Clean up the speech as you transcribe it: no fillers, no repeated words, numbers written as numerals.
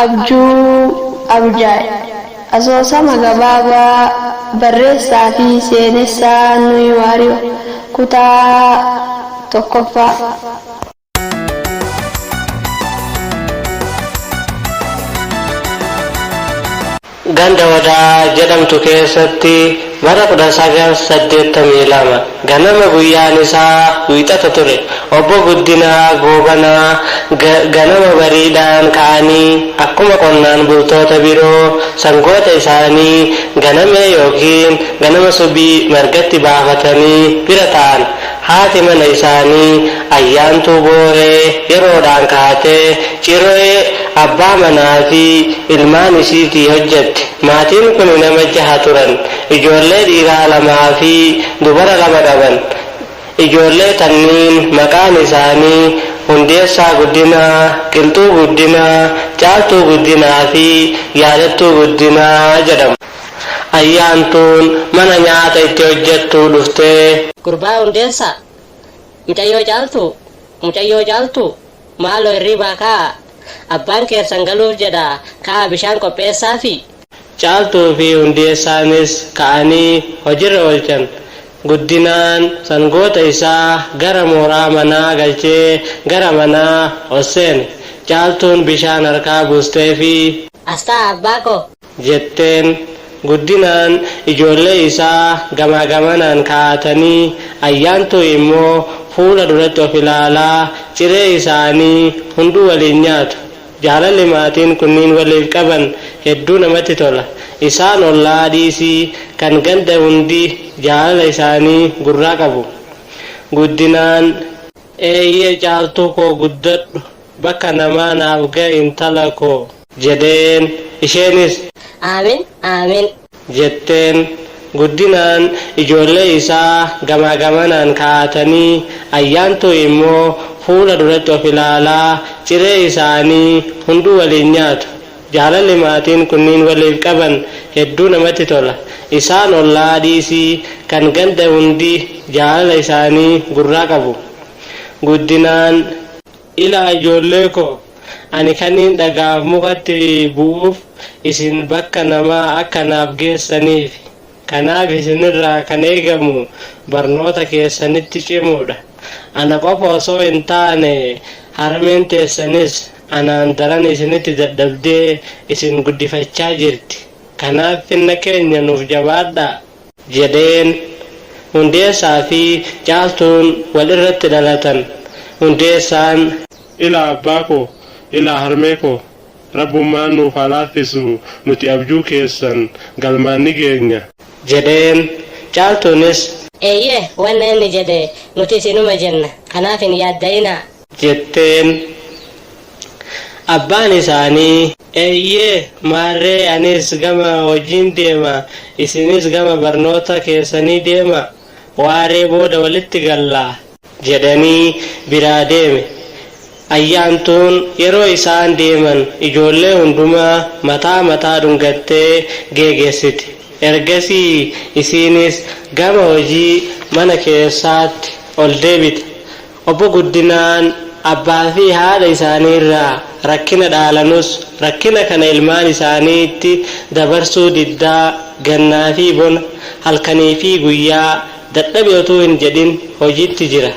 Abjuu Abjaay asoosama gabaabaa barreessaa fi seenessaa Nuyi Waariyoo kutaa tokkoffaa. Ganda wadaa jedhamtu keessatti bara 1982 ganama guyyaan isaa wiixata ture. Obbo Guddinaa Goobanaa ganama bariidhaan ka'anii akkuma qonnaan bultoota biroo sangoota isaanii ganamee yookiin ganama subii margatti baafatanii bira ta'an. Haati mana isaanii Ayyaantuu Booree yeroodhaan kaatee ciree abbaa manaa fi ilmaan isiitii hojjette. Maatiin kun nama 6 turan. Ijoollee dhiiraa 2 fi dubara 2 qaban. Ijoollee tanniin maqaan isaanii Hundeessaa Guddinaa, Qilxuu Guddinaa, Caaltuu Guddinaa fi Yaadattuu Guddinaa jedhamu. Ayyaantuun mana nyaata itti hojjettuu dhuftee, Gurbaa Hundeessaa, mucayyoo caaltuu, maaloo hirribaa kaa, abbaan keessan galuuf jedha, kaa bishaan qopheessaafi. Caaltuu fi Hundeessaanis ka'anii hojiirra oolchan. Guddinaan sangoota isaa gara mooraa manaa galchee gara manaa ol seene. Caaltuun bishaan harkaa buustee fi Astaa abbaa koo jetteen. Guddinaan ijoollee isaa gamaa gamanaan kaa'atanii Ayyaantuu immoo fuula duratti of ilaalaa ciree isaanii hunduu waliin nyaatu. Jaalalli maatiin kunniin waliif qaban hedduu namatti tola. Isaan ollaa dhiisii kan ganda hundi jaalala isaanii gurraa qabu. Guddinaan eeyyee Caaltuu koo guddadhu bakka namaa naaf ga'i intala koo jedheen. Isheenis Aamin jetteen. Guddinaan ijoollee isaa gamaa gamanaan kaa'atanii Ayyaantuu immoo fuula duratti of ilaalaa ciree isaanii hunduu waliin nyaatu. Jaalalli maatiin kunniin waliif qaban hedduu namatti tola. Isaan ollaa dhiisii kan ganda hundi jaalala isaanii gurraa qabu. Guddinaan ilaa ijoollee koo ani kaniin dhagaaf mukatti bu'uuf isin bakka namaa akka naaf geessaniif. Kanaaf isinirraa kan eegamu barnoota keessanitti cimuudha. Ana qofa osoo hin taane harmeen teessanis anaan daran isinitti dadhabdee isin guddifachaa jirti. Kanaaf finna keenya nuuf jabaadhaa jedheen. Hundeessaa fi Caaltuun wal irratti dhalatan. Hundeessaan ilaa abbaa koo, ilaa harmee koo, rabbummaan nuuf haa laaffisu, nuti abjuu keessan galmaan ni geenya jedheen. Caaltuunis eeyyee wanna inni jedhe nuti isinuma jenna, kanaaf hin yaadda'inaa jetteen. Abbaan isaanii eeyyee maarree anis gama hojiin deema, isinis gama barnoota keessanii deema, waaree booda walitti gallaa jedhanii biraa deeme. Ayyaantuun yeroo isaan deeman ijoollee hundumaa mataa dhungattee geeggeessiti. Ergasii isiinis gama hojii mana keessaatti ol deebite. Obbo Guddinaan abbaa fi haadha isaanii irraa rakkina dhaalanus rakkina kana ilmaan isaaniitti dabarsuu diddaa gannaa fi bona halkanii fi guyyaa dadhabe utuu hin jedhin hojiitti jira.